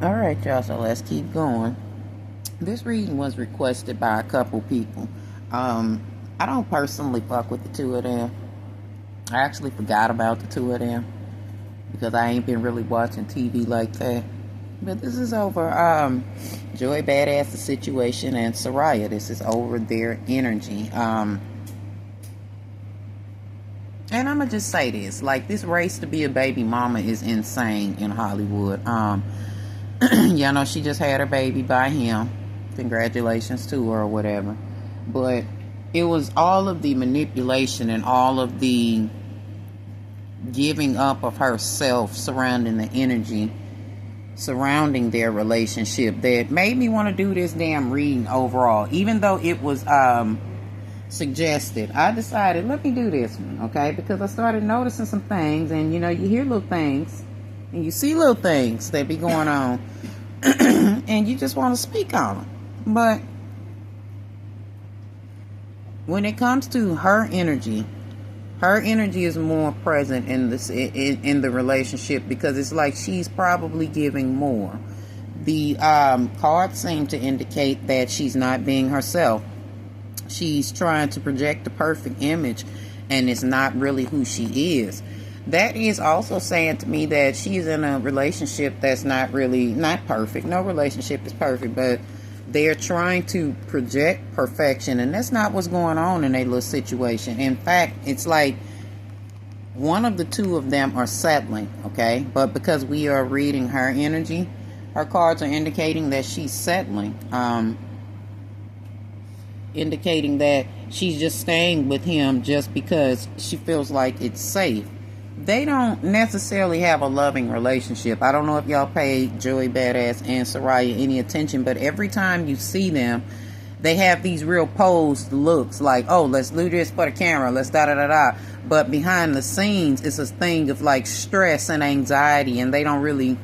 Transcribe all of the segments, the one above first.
Alright, y'all, so let's keep going. This reading was requested by a couple people. I don't personally fuck with the two of them. I actually forgot about the two of them because I ain't been really watching TV like that. But this is over Joy Badass the Situation and Serayah. This is over their energy. And I'ma just say this, like, this race to be a baby mama is insane in Hollywood. Y'all know she just had her baby by him. Congratulations to her or whatever. But it was all of the manipulation and all of the giving up of herself surrounding the energy surrounding their relationship that made me want to do this damn reading overall. Even though it was suggested, I decided, let me do this one, okay? Because I started noticing some things, and you know, you hear little things and you see little things that be going on and you just want to speak on them. But when it comes to her energy is more present in this in the relationship, because it's like she's probably giving more. The cards seem to indicate that she's not being herself. She's trying to project the perfect image, and it's not really who she is. That is also saying to me that she's in a relationship that's not perfect. No relationship is perfect, but they're trying to project perfection, and that's not what's going on in a little situation. In fact, it's like one of the two of them are settling, okay? But because we are reading her energy, her cards are indicating that she's settling. Indicating that she's just staying with him just because she feels like it's safe. They don't necessarily have a loving relationship. I don't know if y'all pay Joey Badass and Serayah any attention, but every time you see them, they have these real posed looks like, oh, let's do this for the camera, let's da-da-da-da. But behind the scenes, it's a thing of like stress and anxiety, and they don't really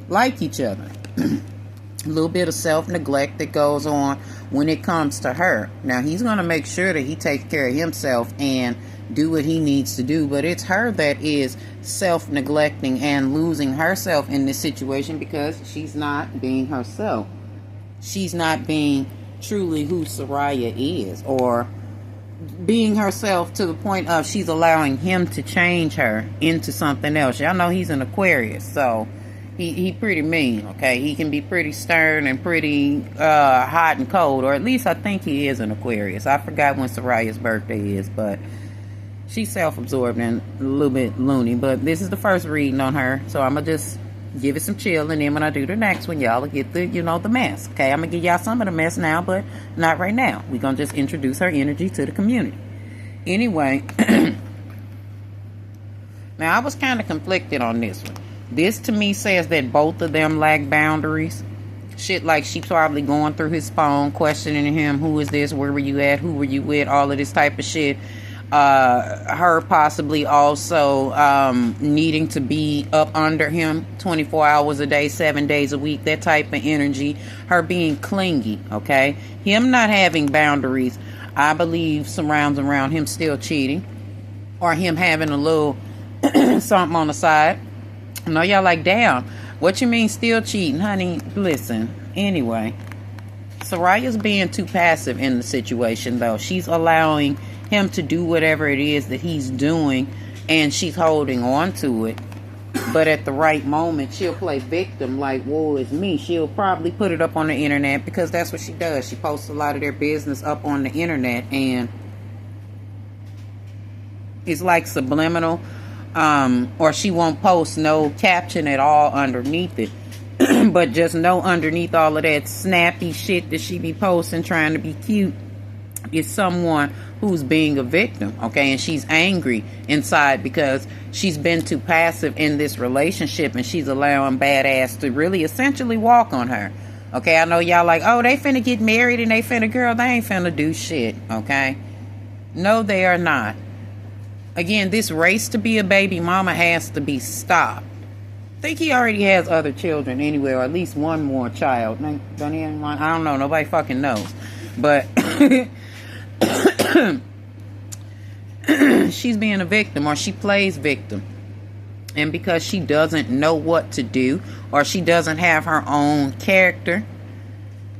like each other. A little bit of self-neglect that goes on when it comes to her. Now, he's going to make sure that he takes care of himself and do what he needs to do, but it's her that is self-neglecting and losing herself in this situation because she's not being herself. She's not being truly who Serayah is, or being herself to the point of she's allowing him to change her into something else. Y'all know he's an Aquarius, so he pretty mean, okay? He can be pretty stern and pretty hot and cold, or at least I think he is an Aquarius. I forgot when Serayah's birthday is, but she's self-absorbed and a little bit loony. But this is the first reading on her, so I'm going to just give it some chill, and then when I do the next one, y'all will get the, the mess, okay? I'm going to give y'all some of the mess now, but not right now. We're going to just introduce her energy to the community. Anyway, now I was kind of conflicted on this one. This to me says that both of them lack boundaries. Shit like she probably going through his phone, questioning him, who is this, where were you at, who were you with, all of this type of shit. Her possibly also needing to be up under him 24 hours a day, 7 days a week, that type of energy. Her being clingy, okay? Him not having boundaries, I believe, surrounds around him still cheating, or him having a little something on the side. I know y'all like, damn, what you mean still cheating? Honey, listen. Anyway, Serayah's being too passive in the situation, though. She's allowing him to do whatever it is that he's doing, and she's holding on to it. But at the right moment, she'll play victim like, woe is me. She'll probably put it up on the internet, because that's what she does. She posts a lot of their business up on the internet, and it's like subliminal. Or she won't post no caption at all underneath it. But just know underneath all of that snappy shit that she be posting trying to be cute is someone who's being a victim, okay? And she's angry inside because she's been too passive in this relationship, and she's allowing Badass to really essentially walk on her, okay? I know y'all like, oh, they finna get married and they finna, girl, they ain't finna do shit, okay? No, they are not. Again, this race to be a baby mama has to be stopped. I think he already has other children anyway, or at least one more child. Don't he have one? I don't know. Nobody fucking knows. But she's being a victim, or she plays victim. And because she doesn't know what to do, or she doesn't have her own character,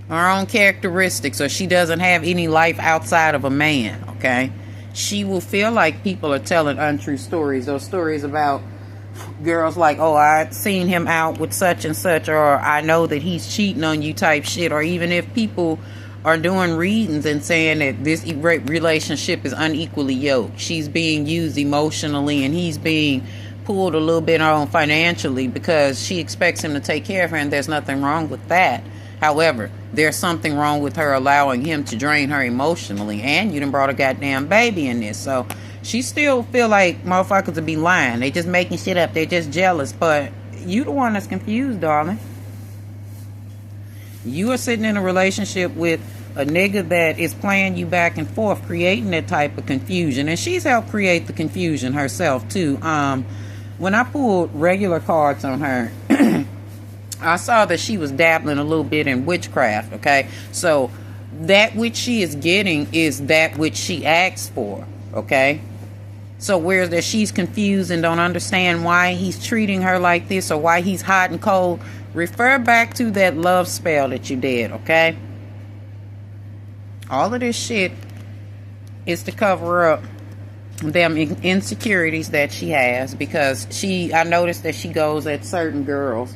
her own characteristics, or she doesn't have any life outside of a man, okay? She will feel like people are telling untrue stories. Those stories about girls like, oh, I seen him out with such and such, or I know that he's cheating on you type shit. Or even if people are doing readings and saying that this relationship is unequally yoked. She's being used emotionally and he's being pulled a little bit on financially because she expects him to take care of her, and there's nothing wrong with that. However, there's something wrong with her allowing him to drain her emotionally, and you done brought a goddamn baby in this. So she still feel like motherfuckers would be lying. They just making shit up. They're just jealous. But you the one that's confused, darling. You are sitting in a relationship with a nigga that is playing you back and forth, creating that type of confusion. And she's helped create the confusion herself, too. When I pulled regular cards on her, I saw that she was dabbling a little bit in witchcraft, okay? So that which she is getting is that which she asked for, okay? So whereas that she's confused and don't understand why he's treating her like this or why he's hot and cold, refer back to that love spell that you did, okay? All of this shit is to cover up them insecurities that she has, because I noticed that she goes at certain girls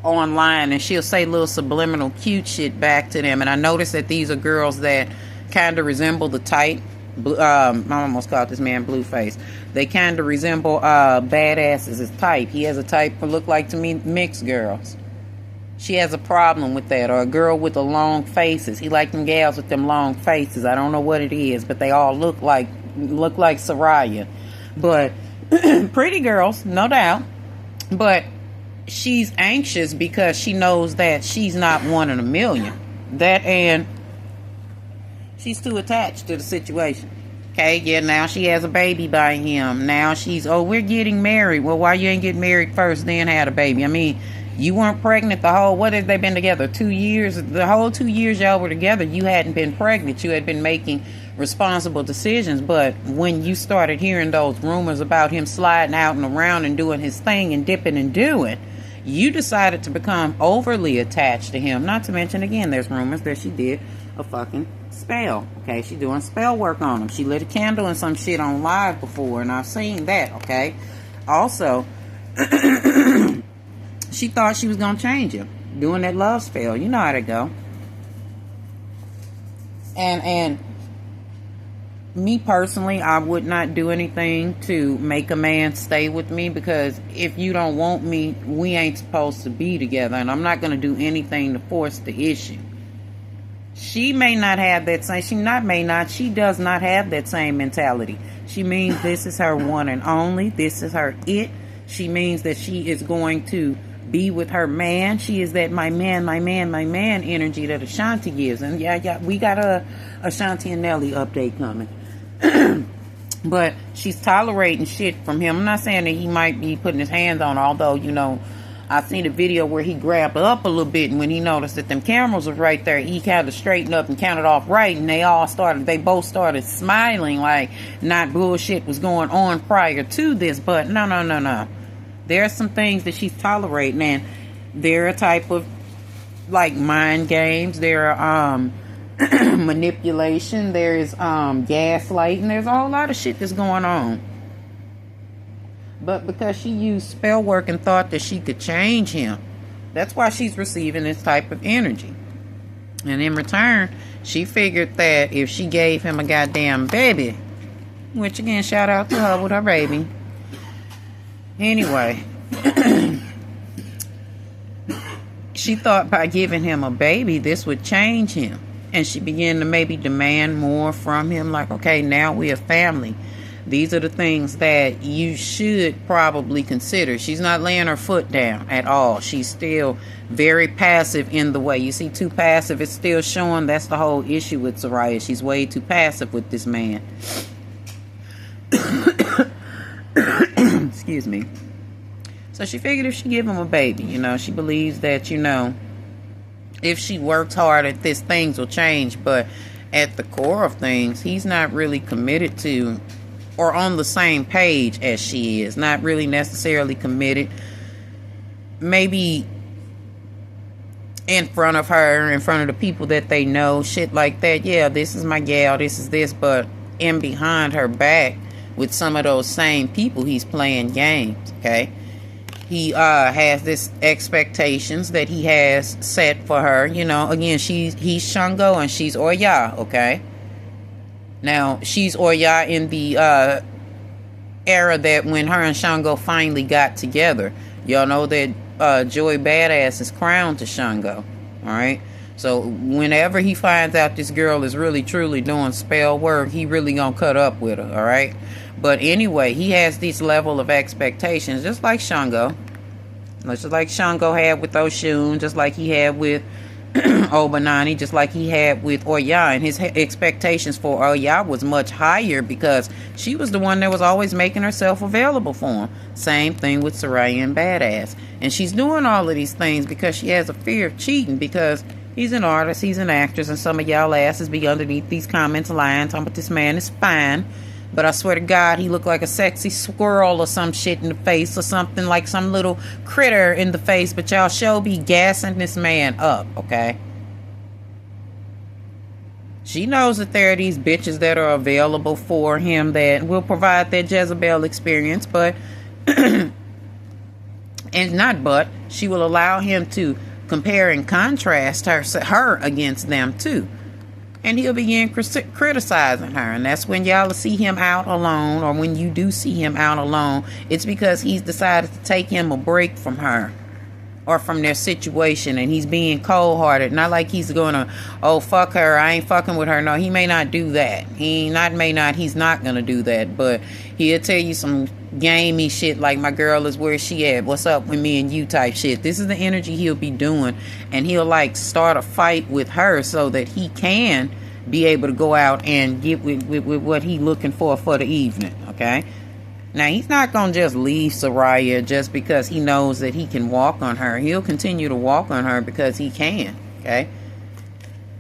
online and she'll say little subliminal cute shit back to them. And I noticed that these are girls that kind of resemble the type. I almost called this man Blueface. They kind of resemble Badass as his type. He has a type for, look like to me, mixed girls. She has a problem with that. Or a girl with the long faces. He like them gals with them long faces. I don't know what it is, but they all look like Serayah. But pretty girls, no doubt. But she's anxious because she knows that she's not one in a million. That, and she's too attached to the situation. Okay, yeah, now she has a baby by him. Now she's, oh, we're getting married. Well, why you ain't get married first, then had a baby? I mean, you weren't pregnant the whole, what have they been together? 2 years? The whole 2 years y'all were together, you hadn't been pregnant. You had been making responsible decisions. But when you started hearing those rumors about him sliding out and around and doing his thing and dipping and doing, you decided to become overly attached to him. Not to mention, again, there's rumors that she did a fucking spell. Okay, she doing spell work on him. She lit a candle and some shit on live before, and I've seen that. Okay, also she thought she was gonna change him doing that love spell. You know how to go. And me personally, I would not do anything to make a man stay with me, because if you don't want me, we ain't supposed to be together, and I'm not going to do anything to force the issue. She may not have that same, she does not have that same mentality. She means this is her one and only, this is her it. She means that she is going to be with her man. She is that my man energy that Ashanti gives. And yeah, we got a Ashanti and Nelly update coming. But she's tolerating shit from him. I'm not saying that he might be putting his hands on her, although, you know, I've seen a video where he grabbed up a little bit, and when he noticed that them cameras was right there, he kind of straightened up and counted off right, and they both started smiling like not bullshit was going on prior to this. But no. There are some things that she's tolerating, and there are a type of like mind games. There are manipulation. There is gaslighting. There's a whole lot of shit that's going on. But because she used spell work and thought that she could change him, that's why she's receiving this type of energy. And in return, she figured that if she gave him a goddamn baby, which again, shout out to her with her baby. Anyway, she thought by giving him a baby, this would change him. And she began to maybe demand more from him. Like, okay, now we're a family. These are the things that you should probably consider. She's not laying her foot down at all. She's still very passive in the way. You see, too passive, it's still showing. That's the whole issue with Serayah. She's way too passive with this man. Excuse me. So she figured if she give him a baby, you know, she believes that, you know, if she works hard at this, things will change. But at the core of things, he's not really committed to or on the same page as she is, not really necessarily committed. Maybe in front of her, in front of the people that they know, shit like that. Yeah, this is my gal, this is this, but in behind her back with some of those same people, he's playing games, okay? He has this expectations that he has set for her. You know, again, he's Shango and she's Oya, okay? Now, she's Oya in the era that when her and Shango finally got together. Y'all know that Joey Badass is crowned to Shango, alright? So, whenever he finds out this girl is really, truly doing spell work, he really gonna cut up with her, alright? But anyway, he has this level of expectations, just like Shango. Just like Shango had with Oshun, just like he had with Obanani, just like he had with Oya. And his expectations for Oya was much higher because she was the one that was always making herself available for him. Same thing with Serayah and Badass. And she's doing all of these things because she has a fear of cheating, because he's an artist, he's an actress, and some of y'all asses be underneath these comments lying, talking about this man is fine. But I swear to God, he looked like a sexy squirrel or some shit in the face, or something like some little critter in the face. But y'all sure be gassing this man up, okay? She knows that there are these bitches that are available for him that will provide that Jezebel experience, but, and not but, she will allow him to compare and contrast her against them too. And he'll begin criticizing her. And that's when y'all see him out alone, or when you do see him out alone, it's because he's decided to take him a break from her or from their situation, and he's being cold-hearted. Not like he's gonna, oh, fuck her, I ain't fucking with her. No, he may not do that. He's not gonna do that. But he'll tell you some gamey shit like, my girl is where she at, what's up with me and you type shit. This is the energy he'll be doing, and he'll like start a fight with her so that he can be able to go out and get with what he looking for the evening, okay? Now, he's not going to just leave Serayah just because he knows that he can walk on her. He'll continue to walk on her because he can, okay?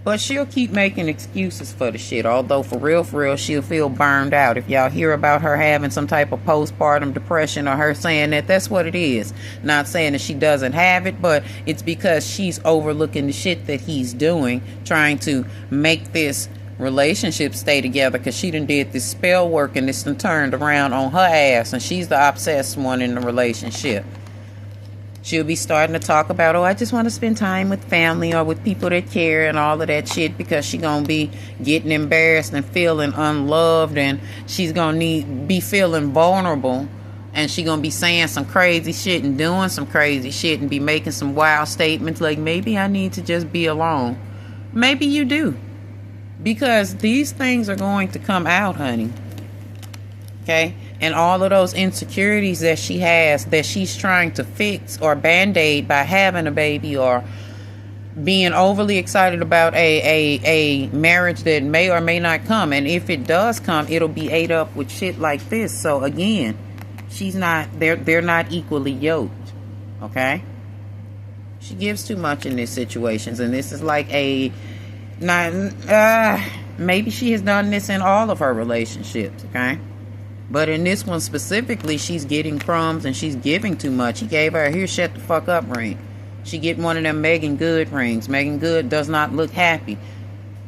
But she'll keep making excuses for the shit. Although, for real, she'll feel burned out. If y'all hear about her having some type of postpartum depression, or her saying that, that's what it is. Not saying that she doesn't have it, but it's because she's overlooking the shit that he's doing, trying to make this relationship stay together, because she done did this spell work and this done turned around on her ass, and she's the obsessed one in the relationship. She'll be starting to talk about, oh, I just want to spend time with family or with people that care and all of that shit, because she's going to be getting embarrassed and feeling unloved, and she's going to be feeling vulnerable, and she's going to be saying some crazy shit and doing some crazy shit and be making some wild statements like, maybe I need to just be alone. Maybe you do. Because these things are going to come out, honey. Okay? And all of those insecurities that she has, that she's trying to fix or band-aid by having a baby, or being overly excited about a marriage that may or may not come. And if it does come, it'll be ate up with shit like this. So again, they're not equally yoked. Okay? She gives too much in these situations, and this is like maybe she has done this in all of her relationships, okay? But in this one specifically, she's getting crumbs and she's giving too much. He gave her a here, shut the fuck up ring. She get one of them Megan Good rings. Megan Good does not look happy.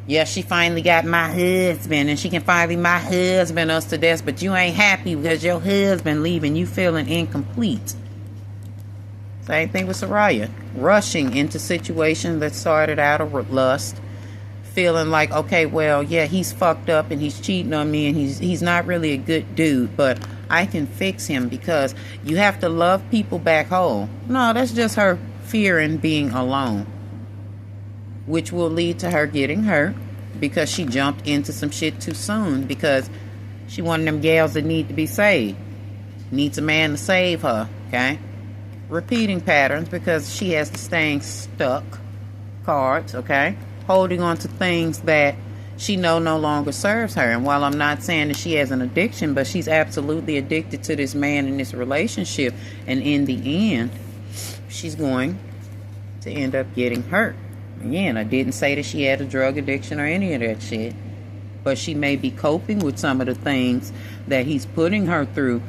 Yeah, she finally got my husband, and she can finally my husband us to death, but you ain't happy because your husband leaving, you feeling incomplete. Same thing with Serayah. Rushing into situations that started out of lust, feeling like, okay, well, yeah, he's fucked up and he's cheating on me and he's not really a good dude, but I can fix him, because you have to love people back home. No, that's just her fearing being alone, which will lead to her getting hurt because she jumped into some shit too soon, because she one of them gals that need to be saved, needs a man to save her, okay? Repeating patterns because she has the staying stuck cards, okay? Holding on to things that she no longer serves her. And while I'm not saying that she has an addiction, but she's absolutely addicted to this man in this relationship, and in the end, she's going to end up getting hurt. Again, I didn't say that she had a drug addiction or any of that shit, but she may be coping with some of the things that he's putting her through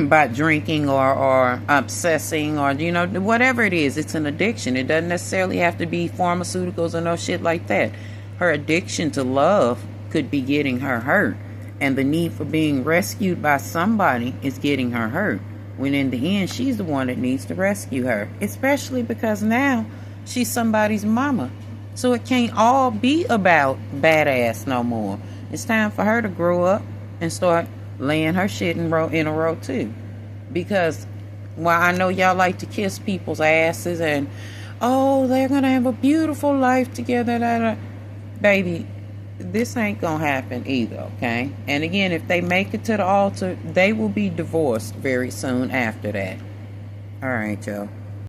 by drinking or obsessing or, you know, whatever it is. It's an addiction. It doesn't necessarily have to be pharmaceuticals or no shit like that. Her addiction to love could be getting her hurt, and the need for being rescued by somebody is getting her hurt, when in the end she's the one that needs to rescue her, especially because now she's somebody's mama. So it can't all be about badass no more. It's time for her to grow up and start laying her shit in a row too. Because while I know y'all like to kiss people's asses and, oh, they're gonna have a beautiful life together, baby, this ain't gonna happen either, okay? And again, if they make it to the altar, they will be divorced very soon after that. All right, y'all.